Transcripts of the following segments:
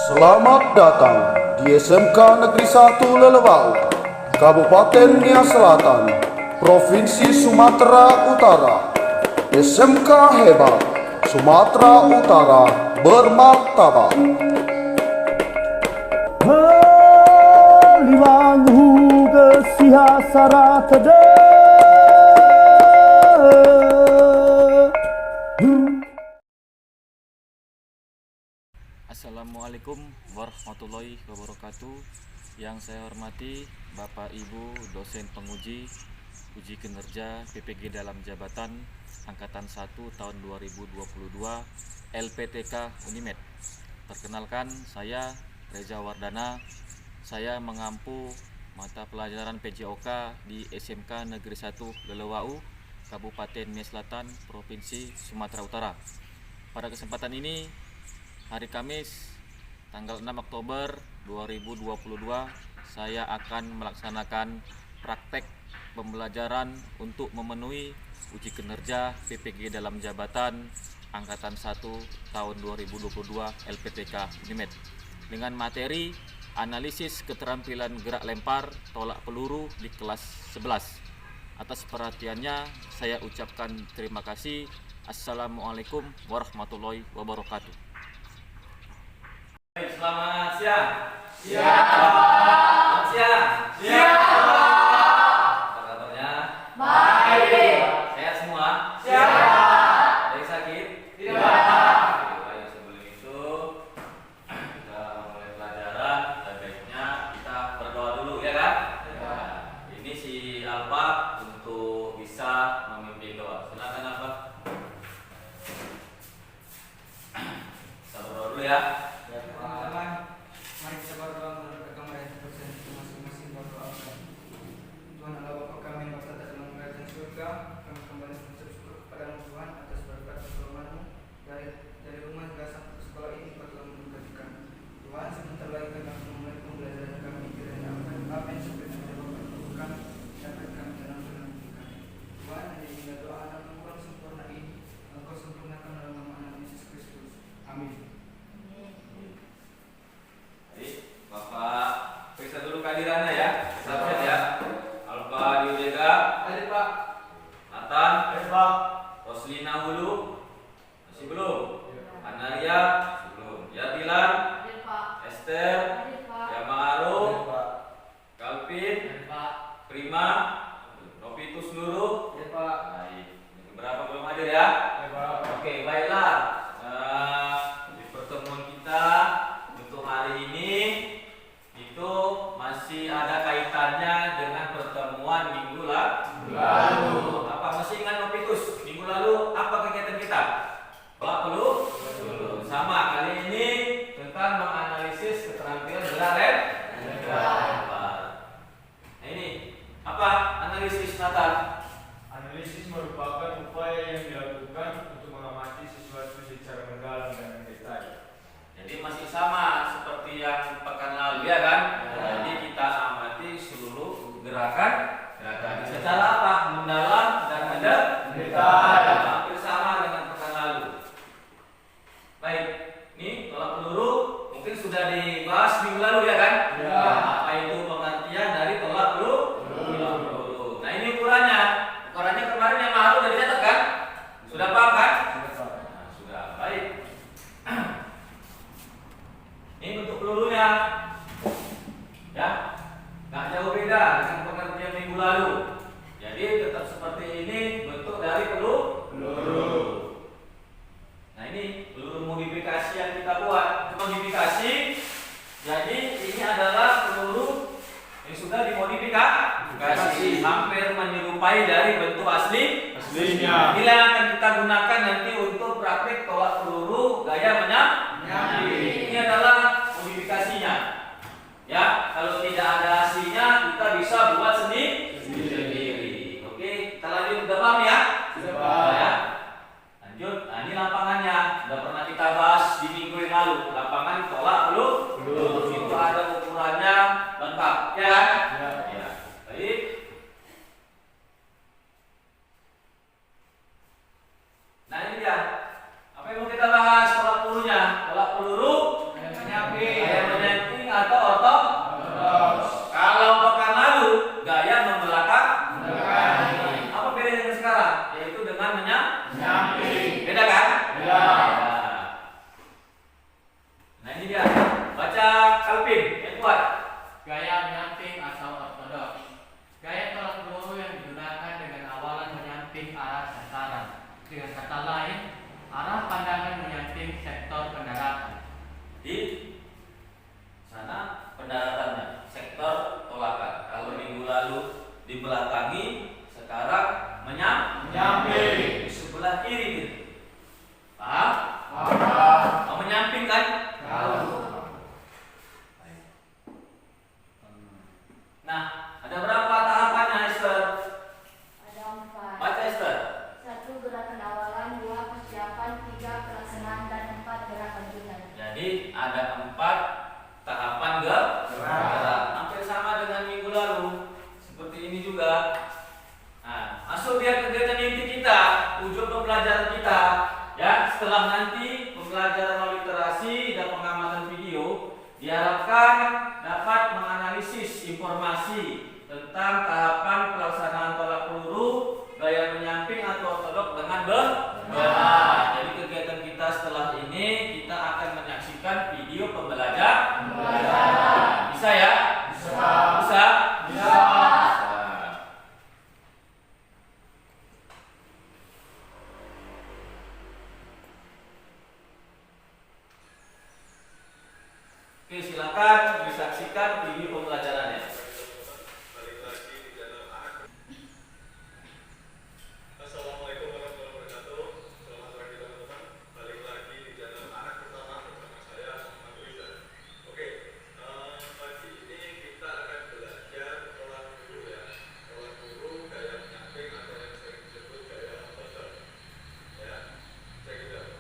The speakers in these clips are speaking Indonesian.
Selamat datang di SMK Negeri 1 Lelewau, Kabupaten Nia Selatan, Provinsi Sumatera Utara. SMK hebat, Sumatera Utara bermartabat. Liwangu kesihasaratade. Assalamualaikum warahmatullahi wabarakatuh. Yang saya hormati Bapak Ibu dosen penguji uji kinerja PPG dalam jabatan angkatan 1 tahun 2022 LPTK Unimed. Perkenalkan, saya Reza Wardana. Saya mengampu mata pelajaran PJOK di SMK Negeri 1 Lelewau, Kabupaten Nia Selatan, Provinsi Sumatera Utara. Pada kesempatan ini, hari Kamis, tanggal 6 Oktober 2022, saya akan melaksanakan praktek pembelajaran untuk memenuhi uji kinerja PPG dalam jabatan angkatan 1 tahun 2022 LPTK Unimed dengan materi analisis keterampilan gerak lempar tolak peluru di kelas 11. Atas perhatiannya saya ucapkan terima kasih. Assalamualaikum warahmatullahi wabarakatuh. Selamat siang. Siang. Selamat siang. Siang. Apa kabarnya? Baik. Sehat semua? Siap. Ada yang sakit? Tidak. Baik, sebelum itu kita mulai pelajaran. Baiknya kita berdoa dulu, ya kan? Ya. Ini si Alfa untuk bisa memimpin doa. Silakan Alfa. Kita berdoa dulu ya. Mari kita berdoa menurut agama dan kepercayaan masing-masing. Berdoa. Tuhan Allah Bapa kami yang bertata dalam kerajaan surga, kami kembali mengucap syukur kepadamu Tuhan atas berkat pertolonganmu dari rumah hingga sampai ke sekolah ini. Kau telah memberkati kami. Tuhan, sebentar lagi kami akan memulai pembelajaran kami. Kiranya apa yang sampai dari Bapa kami dapat kami dalam firman kami. Tuhan, hanya hingga doa anak Tuhan sempurna ini, Engkau sempurnakan dalam nama anak Yesus Kristus. Amin. Bapak periksa dulu kehadirannya ya. Siap ya. Alfa Diodega. Hadir Pak. Nathan. Hadir Pak. Roslina Hulu. Masih belum? Anaria. Belum. Yatilan. Hadir Pak. Esther. Hadir Pak. Yamaharu. Hadir Pak. Calvin. Hadir Pak. Prima. Novitus Nurul. Hadir Pak. Baik. Berapa belum hadir ya? Hadir Pak. Oke, baiklah. Di pertemuan kita untuk hari ini itu masih ada kaitannya dengan pertemuan minggu lalu. Apa masih ingat Novitus? Minggu lalu apa kegiatan kita? Tolak peluru. Sama kali ini tentang menganalisis keterampilan gerak lempar. Nah, ini apa analisis Nathan? Analisis merupakan upaya yang dilakukan untuk mengamati sesuatu secara mendalam dan detail. Jadi masih sama seperti yang pekan lalu ya kan? Jadi kita amati seluruh gerakan secara apa? Mendalam dan ada detail. Hampir sama dengan pekan lalu. Baik, ini tolak peluru mungkin sudah dibahas minggu lalu ya kan? Ya. Apa itu pengertian dari tolak peluru? Nah, ini ukurannya. Ukurannya kemarin yang mahal udah dicatat kan? Sudah paham kan? Nah, sudah. Baik. Ini bentuk pelurunya, ya, nggak jauh beda dengan pengertian minggu lalu. Jadi tetap seperti ini bentuk dari peluru. Nah, ini peluru modifikasi yang kita buat. Modifikasi, jadi ini adalah peluru yang sudah dimodifikasi, hampir menyerupai dari bentuk aslinya. Inilah yang akan kita gunakan nanti untuk praktik tolak peluru gaya menyambi. Ini adalah modifikasinya. Ya, kalau tidak ada aslinya kita bisa buat sendiri. Oke, kita lanjut. Udah paham ya? Sudah paham. Ya. Lanjut. Nah, ini lapangannya. Sudah pernah kita bahas di minggu yang lalu. Lapangan tolak peluru. Itu ada ukurannya lengkap. Ya. Ya. Baik. Nah, ini dia. Apa yang mau kita bahas tolak pelurunya? Tolak peluru Nah ini dia. Baca Calvin yang kuat. Gaya menyamping atau ortodoks. Gaya tolak peluru yang digunakan dengan awalan menyamping arah sasaran. Dengan kata lain, arah pandangan menyamping sektor pendaratan. Di sana pendaratannya, sektor tolakan. Kalau minggu lalu dibelakangi, sekarang menyamping. Di sebelah kiri gitu. Paham? Mau menyamping kan? Nah, ada berapa tahapannya, Esther? Ada 4. Baca, Esther. 1. Gerakan awalan, 2. Persiapan, 3. Pelaksanaan, dan 4. Gerak lanjutan. Jadi ada 4 tahapan gerak. Hampir sama dengan minggu lalu. Seperti ini juga. Nah, masuk dia kegiatan inti kita, ujung pembelajaran kita. Ya, setelah nanti pembelajaran literasi dan pengamatan video, diharapkan dapat menganalisis informasi tentang tahapan pelaksanaan tolak peluru, gaya menyamping atau ortodok dengan benar. Jadi kegiatan kita setelah ini kita akan menyaksikan video pembelajaran. Bisa ya? Bisa. Oke, silakan disaksikan video pembelajarannya. Assalamualaikum warahmatullahi wabarakatuh. Selamat pagi teman-teman. Balik lagi di channel anak pertama bersama saya Muhammad Rizal. Oke, pagi ini kita akan belajar tolak peluru ya. Tolak peluru gaya menyamping atau yang sering disebut gaya ortodok. Ya, check it out.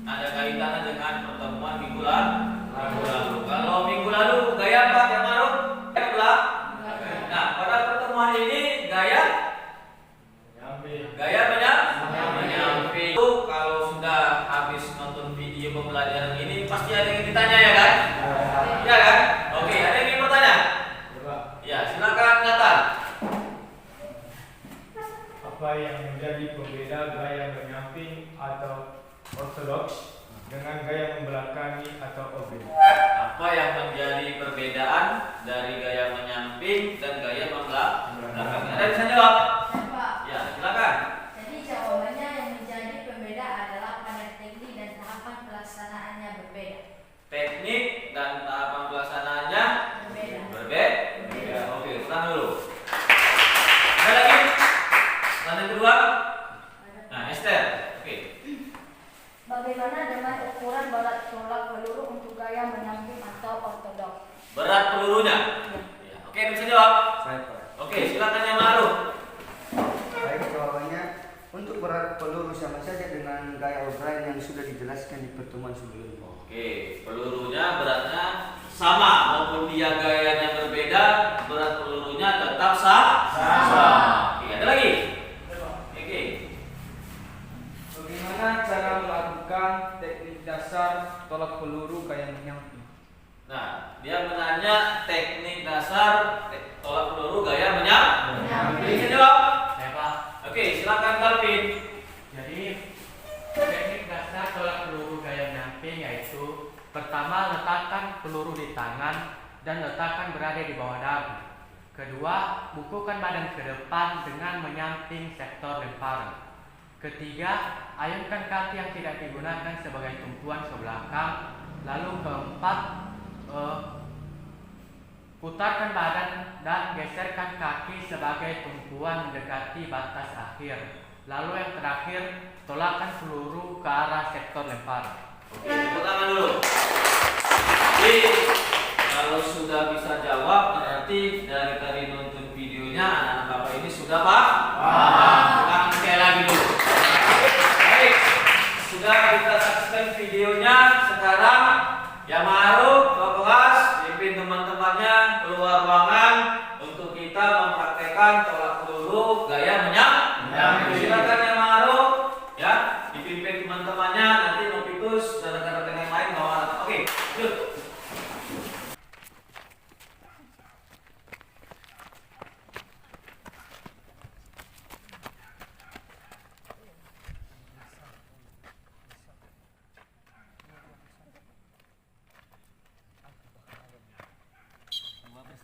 ada kaitannya dengan pertemuan minggu lalu. Kalau minggu lalu gaya apa yang Maruf? Nah, pada pertemuan ini gaya menyamping. Itu kalau sudah habis nonton video pembelajaran ini pasti ada yang ditanya ya kan? Ya kan? Oke, ada yang ingin bertanya? Ya, silakan Nathan. Apa yang menjadi pembeda gaya menyamping atau ortodoks dengan gaya membelakangi atau obeng? Apa yang menjadi perbedaan dari gaya menyamping dan gaya membelakangi? Ada yang bisa jawab? Pak. Ya, silakan. Jadi jawabannya yang menjadi pembeda adalah pada teknik dan tahapan pelaksanaannya berbeda. Teknik dan tahapan pelaksanaannya Berbeda. berbeda. Oke, ulang dulu. Ada lagi? Yang kedua? Nah, Esther. Oke. Bagaimana dengan ukuran berat tolak peluru untuk gaya menyamping atau ortodoks? Berat pelurunya. Ya. Oke, bisa jawab? Saya Pak. Oke, silakan yang Ma'ruf. Baik, jawabannya untuk berat peluru sama saja dengan gaya O'Brien yang sudah dijelaskan di pertemuan sebelumnya. Oke, pelurunya beratnya sama maupun dia gayanya berbeda, berat pelurunya tetap sama. Oke, ada lagi? Oke. Bagaimana cara melakukan teknik dasar tolak peluru gaya menyamping? Nah, dia menanya teknik dasar tolak peluru gaya menyamping. Bisa jawab? Ya Pak. Oke, silakan Calvin. Jadi teknik dasar tolak peluru gaya menyamping yaitu pertama letakkan peluru di tangan dan letakkan berada di bawah dagu. Kedua, bukukan badan ke depan dengan menyamping sektor lemparan. Ketiga, ayunkan kaki yang tidak digunakan sebagai tumpuan ke belakang. Lalu keempat, putarkan badan dan geserkan kaki sebagai tumpuan mendekati batas akhir. Lalu yang terakhir, tolakkan peluru ke arah sektor lemparan. Oke, tepuk tangan dulu. Jadi, kalau sudah bisa jawab, berarti dari tadi nonton videonya anak-anak Bapak ini sudah paham. Ulang sekali lagi dulu. Baik, sudah kita saksikan videonya. Sekarang yang Ma'ruf ke kelas, pimpin teman-temannya keluar ruangan untuk kita mempraktekkan tolak peluru gaya menyamping. Silakan yang Ma'ruf, ya, dipimpin teman-temannya. Nanti Novitus dan rekan-rekan yang lain bawa alat. Oke, yuk.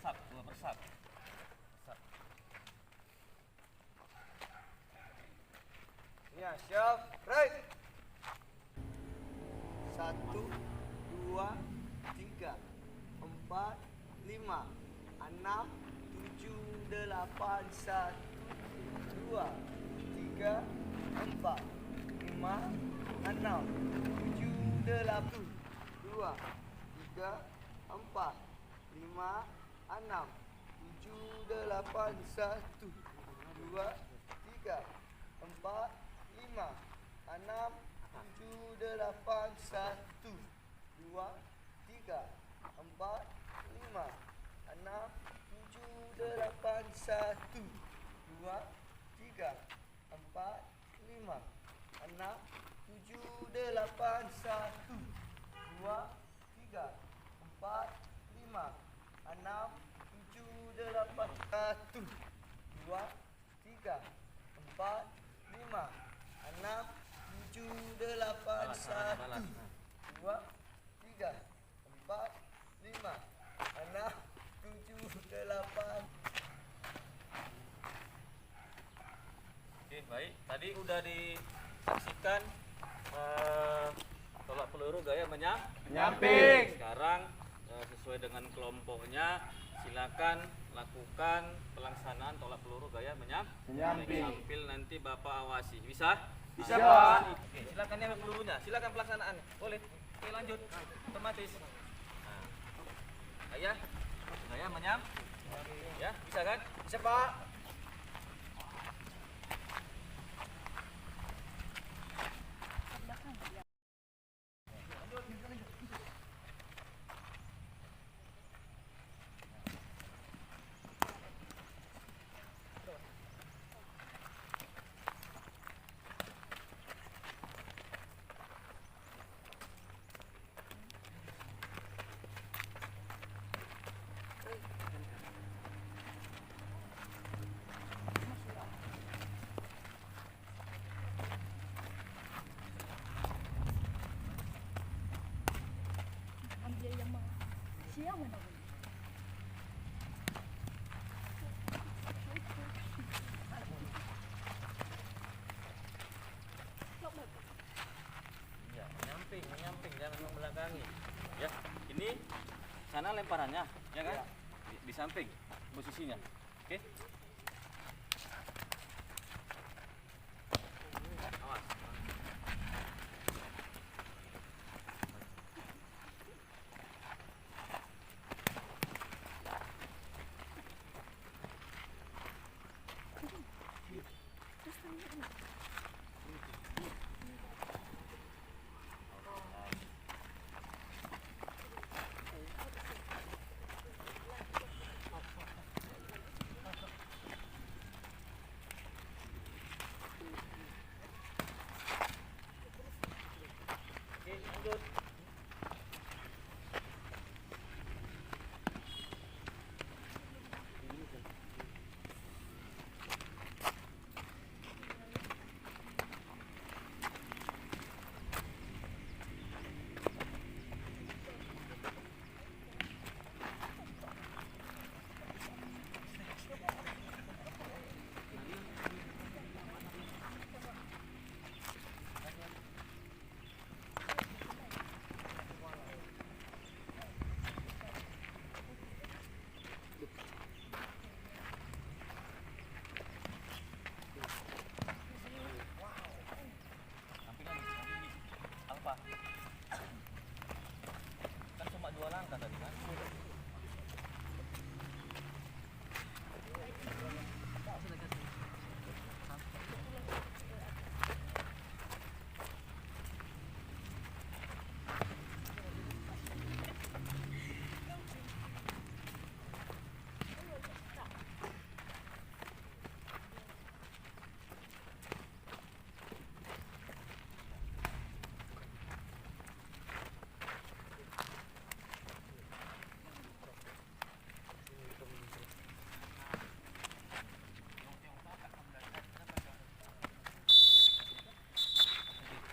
Dua bersab. Ya, siap. Right. 1, 2, 3, 4, 5, 6, 7, 8, 1, 2, 3, 4, 5, 6, 7, 8, 2, 3, 4, 5, 6, 7, 8, 1, 2, 3, 4, 5, 6, 7, 8, 1, 2, 3, 4, 5, 6, 7, 8, 1, 2, 3, 4, 5, 6, 7, 8, 1, 2, 3, 4, 5, 6, 7, 8, 1, 2, 3, 4, 5, 6, 7, 8, 1, 2, 3, 4, 5, 6, 7, 8. Oke, baik. Tadi udah disaksikan tolak peluru gaya menyamping. Sekarang sesuai dengan kelompoknya, silakan lakukan pelaksanaan tolak peluru gaya menyamping. Sambil nanti Bapak awasi. Bisa? Bisa, Pak. Oke, silakan yang pelurunya. Silakan pelaksanaan. Boleh. Oke, lanjut. Otomatis. Nah. Gaya menyamping. Ya, bisa kan? Bisa, Pak. Ya, menyamping, jangan membelakangi. Ya, ini sana lemparannya, ya kan? Di samping posisinya. Oke? Awas. Oke, lanjut. Apa? Kan cuma 2 langkah tadi kan?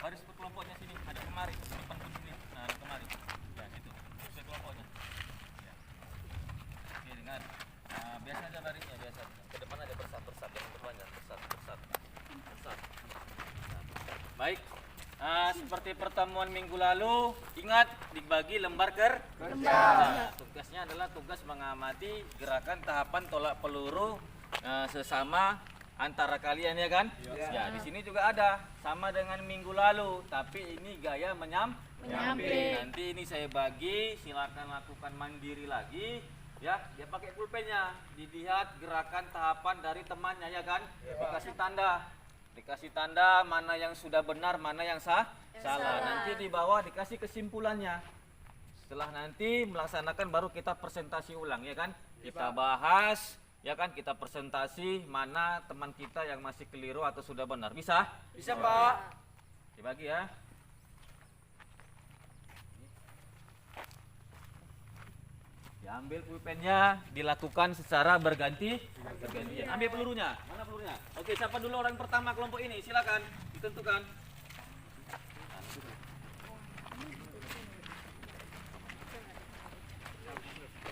Baris kelompoknya sini, ada kemari, depan pun sini. Nah, ada kemari. Ya, situ. Sesuai kelompoknya. Ya. Oke, dengar. Nah, biasa aja barisnya, biasa. Ke depan aja bersat, jangan berpanjang. Bersat. Nah. Baik. Seperti pertemuan minggu lalu, ingat dibagi lembar kerja. Nah, tugasnya adalah tugas mengamati gerakan tahapan tolak peluru sesama antara kalian, ya kan? Ya, di sini juga ada sama dengan minggu lalu, tapi ini gaya menyamping. Nanti ini saya bagi, silakan lakukan mandiri lagi. Ya, dia pakai pulpennya, dilihat gerakan tahapan dari temannya, ya kan? Dikasih tanda mana yang sudah benar, mana yang salah. Nanti di bawah dikasih kesimpulannya. Setelah nanti melaksanakan baru kita presentasi ulang, ya kan? Kita bahas, ya kan, kita presentasi mana teman kita yang masih keliru atau sudah benar. Bisa? Bisa, Pak. Dibagi ya. Diambil pulpennya, dilakukan secara bergantian. Ambil pelurunya. Mana pelurunya? Oke, siapa dulu orang pertama kelompok ini? Silakan ditentukan.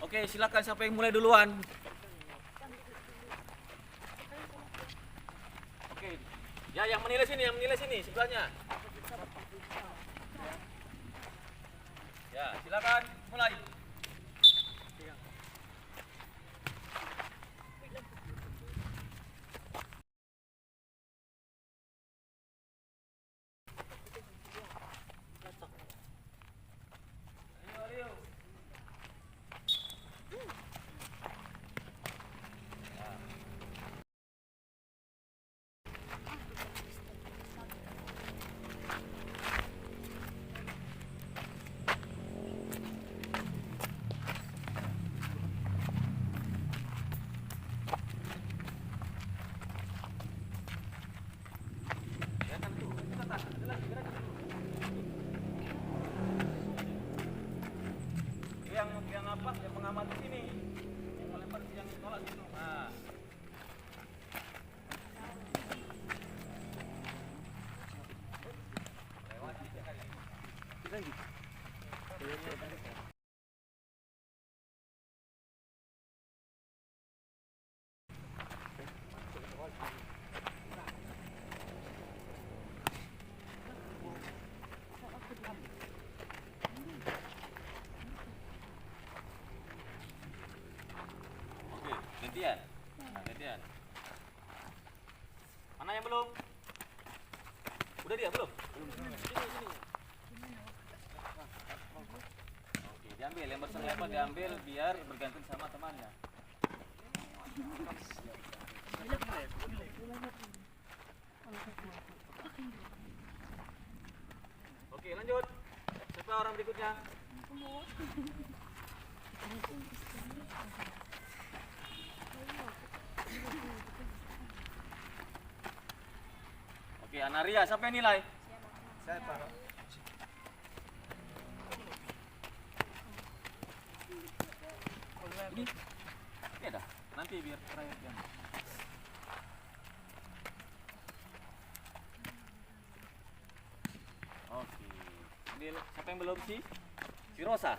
Oke, silakan siapa yang mulai duluan? Oke. Ya, yang menilai sini, sebelahnya. Ya, silakan mulai. diambil, yang bersenjata diambil biar bergantung sama temannya. Oke, lanjut. Siapa orang berikutnya? Oke, Anaria, siapa yang nilai? Saya Pak. Ini dah. Nanti biar terakhir yang. Oke. Ini siapa yang belum si? Si Rosa.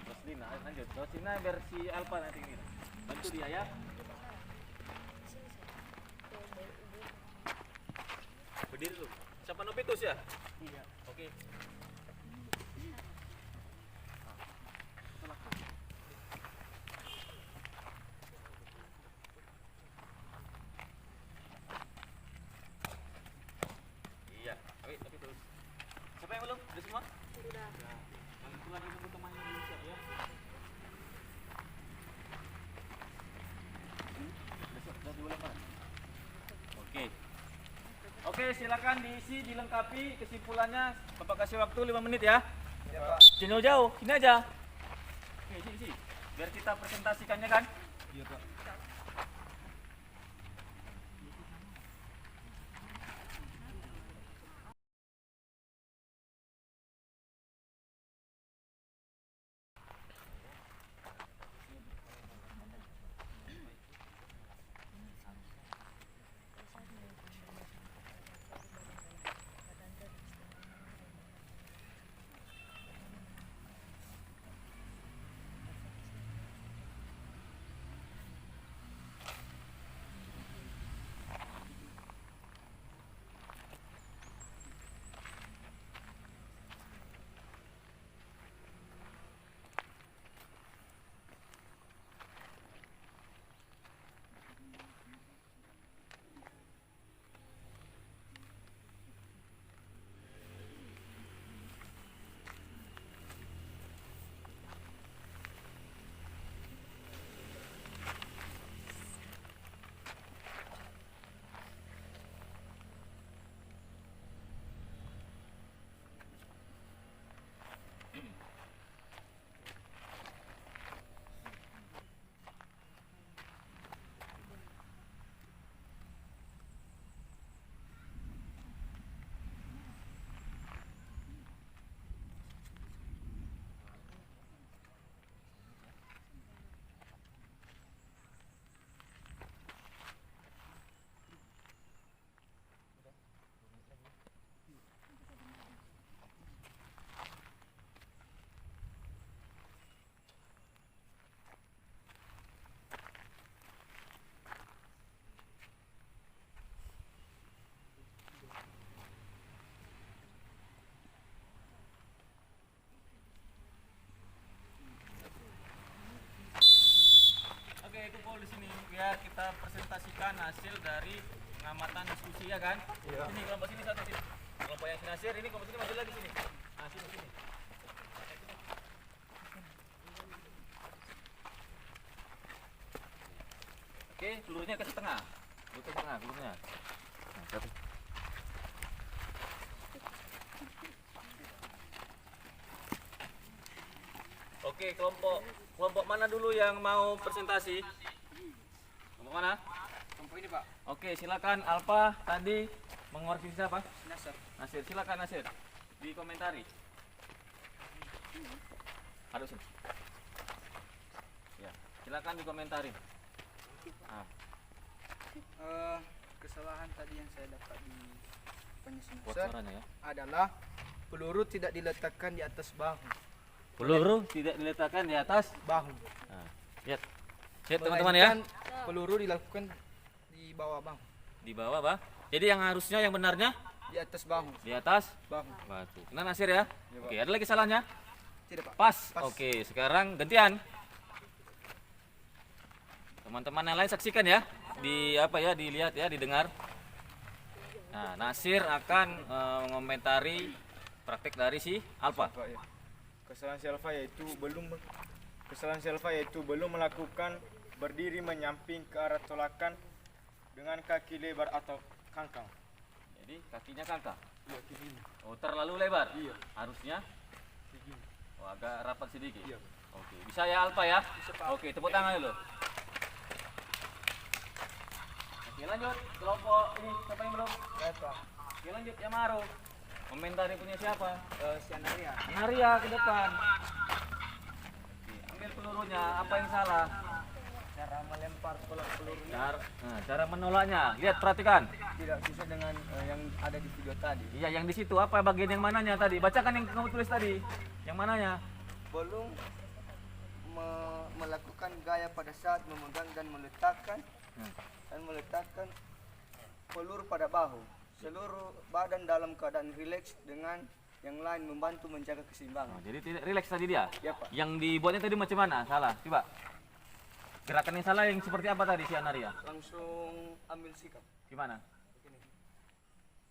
Roslina, lanjut. Roslina biar si Alfa nanti ini. Bantu dia ya. Berdiri dulu. Siapa Nopitus ya? Iya. Oke. Iya, tapi terus. Siapa yang belum? Udah semua? Udah. Bantu lagi teman-temannya dulu siap ya. Udah diulang Pak. Oke. Oke, silakan diisi, dilengkapi kesimpulannya. Bapak kasih waktu 5 menit ya. Ya Pak. Jangan jauh, sini aja. Oke, sini. Biar kita presentasikannya kan. Iya Pak. Oke, kumpul di sini biar kita presentasikan hasil dari pengamatan diskusi ya kan? Iya. Sini kelompok sini satu sini. Kelompok yang sini Nasir, ini kelompok sini maju lagi sini. Nah, sini. Oke, pelurunya ke tengah. Ke tengah pelurunya. Nah, satu. Oke, kelompok mana dulu yang mau presentasi? Kelompok mana? Kelompok ini Pak. Oke, silakan Alfa tadi mewakili siapa? Nasir. Nasir, silakan Nasir. Dikomentari. Aduh sini. Ya, silakan dikomentari. Ah, Kesalahan tadi yang saya dapat di penyusunan buat Nasir suaranya ya. adalah peluru tidak diletakkan di atas bahu. Peluru tidak diletakkan di atas Bahu. Nah, lihat. Lihat teman-teman ya. Melainkan peluru dilakukan di bawah bahu. Di bawah, Bah. Jadi yang harusnya yang benarnya Di atas bahu. di atas Bahu. batu. Nah, Nasir ya. Oke, ada lagi salahnya? Tidak Pak. Pas. Pas. Oke, sekarang gantian. Teman-teman yang lain saksikan ya. Dilihat ya, didengar. Nah, Nasir akan mengomentari praktek dari si Alfa. Pak, ya. Kesalahan Selva yaitu belum melakukan berdiri menyamping ke arah tolakan dengan kaki lebar atau kangkang. Jadi kakinya kangkang. Iya, begini. Oh, terlalu lebar. Iya. Harusnya Begini. oh, agak rapat sedikit. Iya. Oke, bisa ya Alfa ya? Oke, tepuk tangan dulu. Oke, lanjut. Kelompok ini siapa yang belum? Saya Pak. Oke, lanjut ya Maru. Komentari punya siapa? Si Anaria. Naria ke depan. Oke, ambil pelurunya. Apa yang salah? Cara melempar pelurunya Cara menolaknya. Lihat, perhatikan. tidak bisa dengan yang ada di video tadi. Iya, yang di situ apa bagian yang mananya tadi? Bacakan yang kamu tulis tadi. Yang mananya? Belum melakukan gaya pada saat memegang dan meletakkan peluru pada bahu. Seluruh badan dalam keadaan rileks dengan yang lain membantu menjaga keseimbangan. Oh, jadi tidak rileks tadi dia? Ya, Pak. Yang dibuatnya tadi macam mana? Salah. Coba. Gerakan yang salah yang seperti apa tadi si Anaria? Langsung ambil sikap. Gimana? Begini.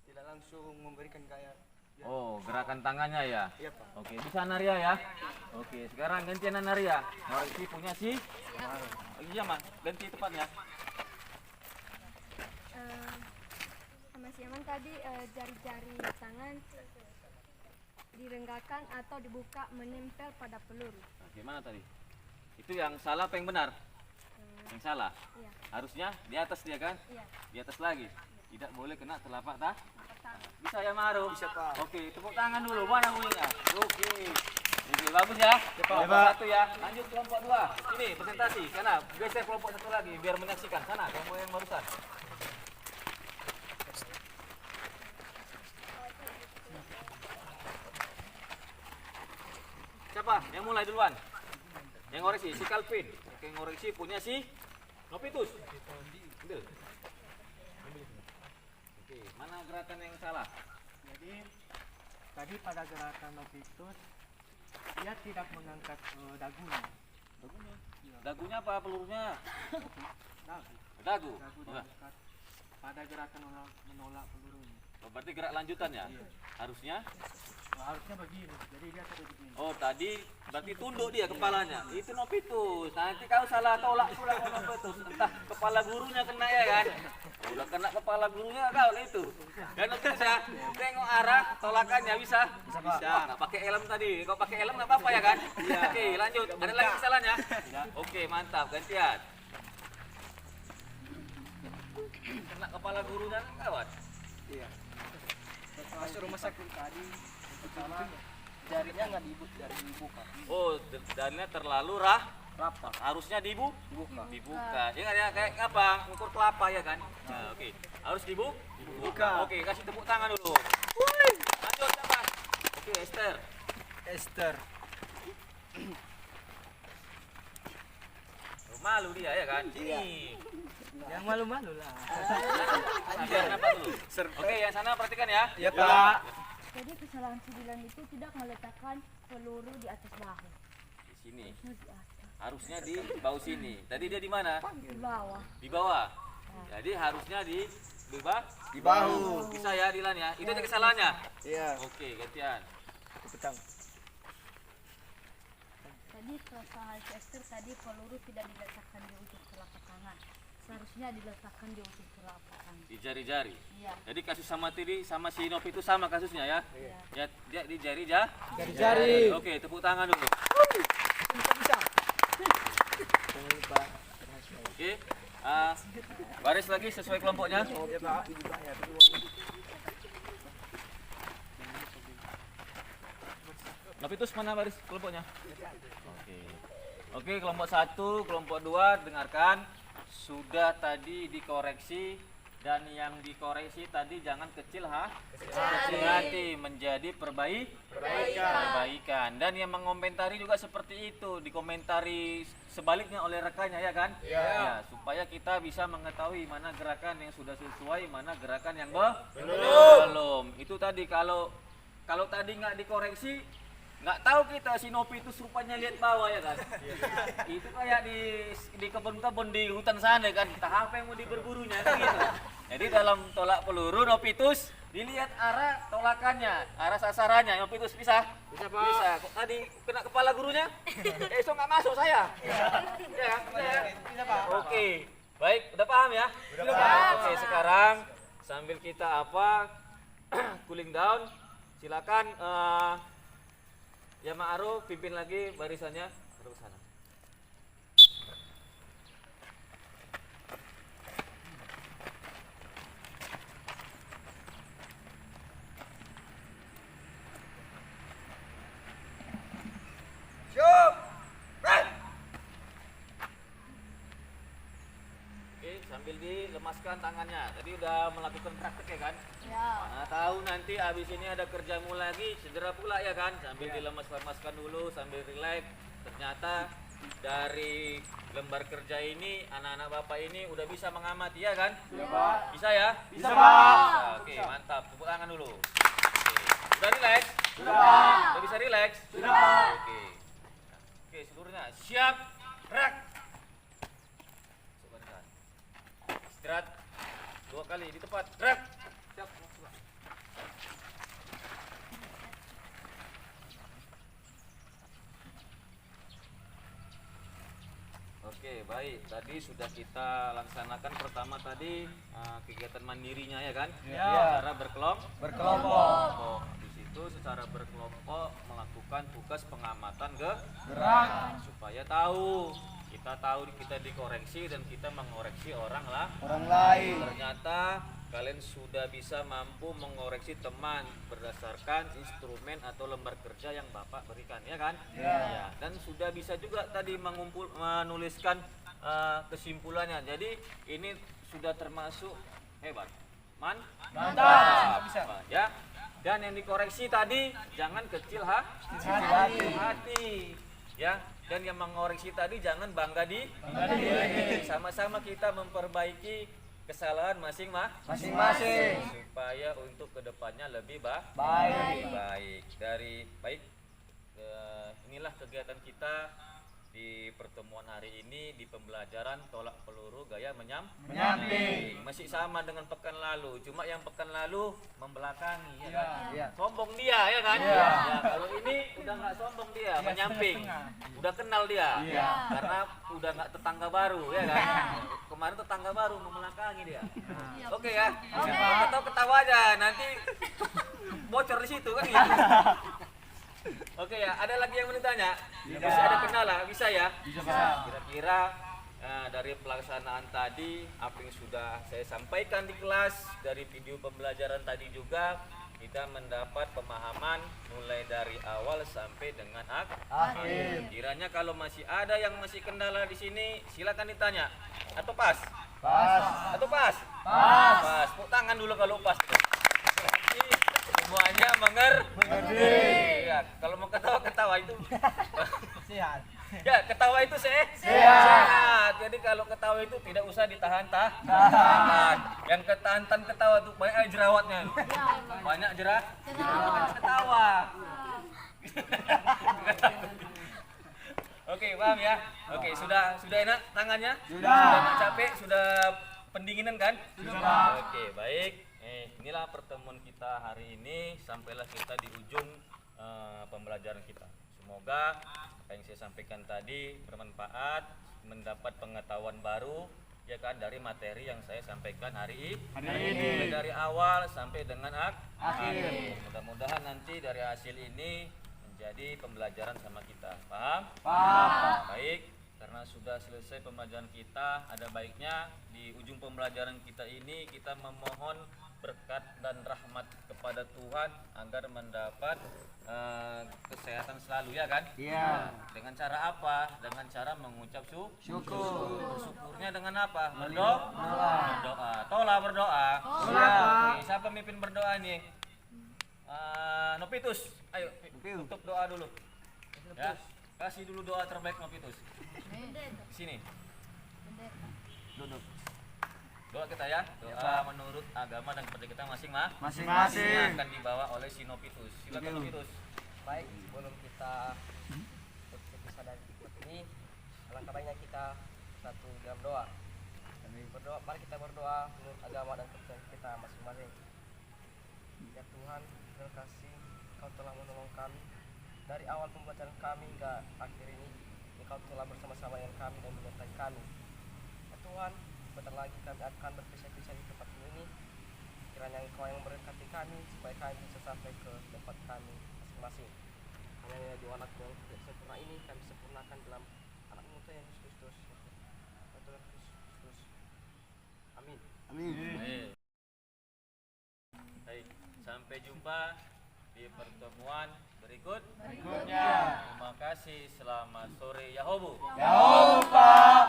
Tidak langsung memberikan gaya. Ya. Oh, gerakan tangannya ya? Iya, Pak. Oke, bisa Anaria ya? Oke, sekarang gantian Anaria. Ngoreksi punya si? Iya, Mas. Ganti tepatnya. Sama si Yaman tadi jari-jari tangan direnggakan atau dibuka menempel pada peluru. Nah, gimana tadi? Itu yang salah apa yang benar? Yang salah? Iya. Harusnya di atas dia kan? Iya. Di atas lagi. Tidak boleh kena telapak Tangan. Bisa ya Maru? Bisa, Pak. Oke, tepuk tangan dulu. Mana bunyinya? Oke. Oke, bagus ya. Kelompok satu ya. Lanjut kelompok dua. Ini presentasi. Sana, geser kelompok satu lagi biar menyaksikan. Sana, kelompok yang barusan. Siapa? Yang mulai duluan. Yang ngoreksi si Calvin. Oke, yang ngoreksi punya si Nopitus. Ambil. Oke, mana gerakan yang salah? Jadi tadi pada gerakan Novitus dia tidak mengangkat dagunya. Dagunya. Dagunya apa pelurunya? Dagu. Dagu. Dagu Oh, diangkat pada gerakan menolak pelurunya. oh, berarti gerak lanjutannya. Iya. Harusnya. Harusnya begini. Jadi dia tidak begini. Oh, tadi berarti tunduk dia kepalanya. Itu Nopitus. Nanti kau salah tolak pula Nopitus. Entah kepala gurunya kena ya kan? Udah kena kepala gurunya kau lah itu. Dan Nopitus ya, tengok arah tolakannya bisa? Bisa. Nggak pakai helm tadi. Kau pakai helm nggak apa-apa ya kan? Iya. Oke, lanjut. Ada lagi kesalahannya? Oke, mantap. Gantian. Kena kepala gurunya kan kawan? Iya. Masuk rumah sakit tadi pertama jarinya nggak dibuka. Oh, dannya terlalu rapat. Harusnya dibuka. Ingat ya, kayak apa? Ngukur kelapa ya kan? Nah, oke. Harus dibuka. Oke, kasih tepuk tangan dulu. Lanjut siapa? Oke, Esther. Oh, malu dia ya kan? Sini. Yang malu-malu lah. Biar apa dulu? Oke, yang sana perhatikan ya. Ya, Pak. Jadi kesalahan 9 itu tidak meletakkan peluru di atas bahu. Di sini. Di atas. Harusnya di bahu sini. Tadi dia di mana? Di bawah. Di bawah. Jadi harusnya di bahu. Bisa ya Dilan ya. Itu aja kesalahannya. Iya. Oke, gantian. Petang. Tadi kesalahan si Esther tadi peluru tidak diletakkan di ujung telapak tangan. Seharusnya diletakkan di ujung telapak tangan. Di jari-jari. Iya. Jadi kasus sama tadi sama si Novi itu sama kasusnya ya. Iya. Dia di jari-jari. Oke, tepuk tangan dulu. Oke. Baris lagi sesuai kelompoknya. Novitus mana baris kelompoknya? Oke, kelompok 1, kelompok 2 dengarkan. Sudah tadi dikoreksi dan yang dikoreksi tadi jangan kecil hati, menjadi perbaikan. Dan yang mengomentari juga seperti itu, dikomentari sebaliknya oleh rekannya ya kan? Ya, supaya kita bisa mengetahui mana gerakan yang sudah sesuai, mana gerakan yang belum. Itu tadi kalau tadi nggak dikoreksi Nggak tahu kita Sinopitus rupanya lihat bawah ya kan. Itu kayak di kebun-kebun di hutan sana kan. Entah apa yang mau diberburunya kan gitu. Jadi dalam tolak peluru Nopitus dilihat arah tolakannya, arah sasarannya. Nopitus bisa? Bisa, Pak. Bisa. Kok tadi kena kepala gurunya? Esok nggak masuk saya. Ya, bisa, Pak. Oke. Baik, udah paham ya? Udah paham. Oke, sekarang sambil kita cooling down, silakan ya Ma'ruf pimpin lagi barisannya ke sana. Oke, sambil dilemaskan tangannya. Tadi udah melakukan praktek ya kan? Ya. Nah, tahu nanti abis ini ada kerjamu lagi, cedera pula ya kan? Sambil dilemas-lemaskan dulu, sambil rileks. Ternyata dari lembar kerja ini, anak-anak bapak ini udah bisa mengamati ya kan? Bisa, Pak. Bisa ya? Bisa, Pak. Oke, mantap. Tepuk tangan dulu. Oke. Udah rileks? Sudah, Pak. Udah bisa rileks? Sudah, Pak. Oke. Oke, seluruhnya siap. Gerak. Istirahat 2 kali di tempat. Gerak. Siap. Oke, baik. Tadi sudah kita laksanakan pertama tadi kegiatan mandirinya ya kan? Ya. Secara berkelompok. Di situ secara berkelompok melakukan tugas pengamatan gerak supaya tahu. Kita tahu kita dikoreksi dan kita mengoreksi orang lain. Ternyata kalian sudah bisa mampu mengoreksi teman berdasarkan instrumen atau lembar kerja yang Bapak berikan ya kan? Ya. Dan sudah bisa juga tadi menuliskan kesimpulannya. Jadi ini sudah termasuk hebat. Mantap. Bisa. Ya. Dan yang dikoreksi tadi jangan kecil hati. Ya. Dan yang mengoreksi tadi jangan bangga diri. Sama-sama kita memperbaiki kesalahan masing-masing supaya untuk kedepannya lebih baik. Inilah kegiatan kita di pertemuan hari ini di pembelajaran tolak peluru gaya menyamping. Masih sama dengan pekan lalu, cuma yang pekan lalu membelakangi ya kan? Sombong dia ya kan? Ya, kalau ini udah nggak sombong dia, menyamping. Udah kenal dia. Karena udah nggak tetangga baru ya kan? Kemarin tetangga baru membelakangi dia. Oke ya. Atau ketawa aja nanti bocor di situ kan gitu. Oke ya, ada lagi yang mau ditanya? Bisa ada kendala, bisa ya? Bisa. Kira-kira dari pelaksanaan tadi, apa yang sudah saya sampaikan di kelas, dari video pembelajaran tadi juga, kita mendapat pemahaman mulai dari awal sampai dengan akhir. Kiranya kalau masih ada yang masih kendala di sini, silakan ditanya. Atau pas? Atau pas? Pas. Tepuk tangan dulu kalau pas. Semuanya mengerti. Ya, kalau mau ketawa itu sehat. Ya, ketawa itu sehat. Jadi kalau ketawa itu tidak usah ditahan-tahan. Yang ketahan ketawa tuh banyak jerawatnya. Banyak jerawat ketawa. Oke, paham ya? Oke, sudah enak tangannya? Sudah enak capek? Sudah pendinginan kan? Sudah. Oke, baik. Inilah pertemuan kita hari ini, sampailah kita di ujung pembelajaran kita. Semoga apa yang saya sampaikan tadi bermanfaat, mendapat pengetahuan baru ya kan dari materi yang saya sampaikan hari ini. Mulai dari awal sampai dengan akhir. Mudah-mudahan nanti dari hasil ini menjadi pembelajaran sama kita. Paham? Baik. Karena sudah selesai pembelajaran kita, ada baiknya di ujung pembelajaran kita ini kita memohon berkat dan rahmat kepada Tuhan agar mendapat kesehatan selalu ya kan? Iya. Dengan cara apa? Dengan cara mengucap syukur. Bersyukurnya dengan apa? Berdoa. Tola berdoa. Oke, siapa mimpin berdoa nih? Nopitus, ayo tutup doa dulu. Ya, kasih dulu doa terbaik Nopitus. Sini. Duduk. Doa kita ya. Doa menurut agama dan kepercayaan kita masing-masing. Yang akan dibawa oleh Sinopitus. Silakan Nopitus. Baik, sebelum kita kita berpisah dari tempat ini, alangkah baiknya kita satu dalam doa. Berdoa, mari kita berdoa menurut agama dan kepercayaan kita masing-masing. Ya Tuhan, terima kasih Kau telah menolong kami dari awal pembacaan kami hingga akhir ini. Engkau telah bersama-sama dengan kami dan menyertai kami. Ya Tuhan, sebentar lagi kami akan berpisah-pisah di tempat ini. Kiranya Engkau yang memberkati kami supaya kami bisa sampai ke tempat kami masing-masing. Hanya di anakmu yang tidak sempurna ini kami sempurnakan dalam anakmu Tuhan Yesus Kristus. Ya Tuhan Kristus. Amin. Baik. Baik, sampai jumpa di pertemuan berikutnya. Terima kasih. Selamat sore Yahobu. Yahobu, Pak.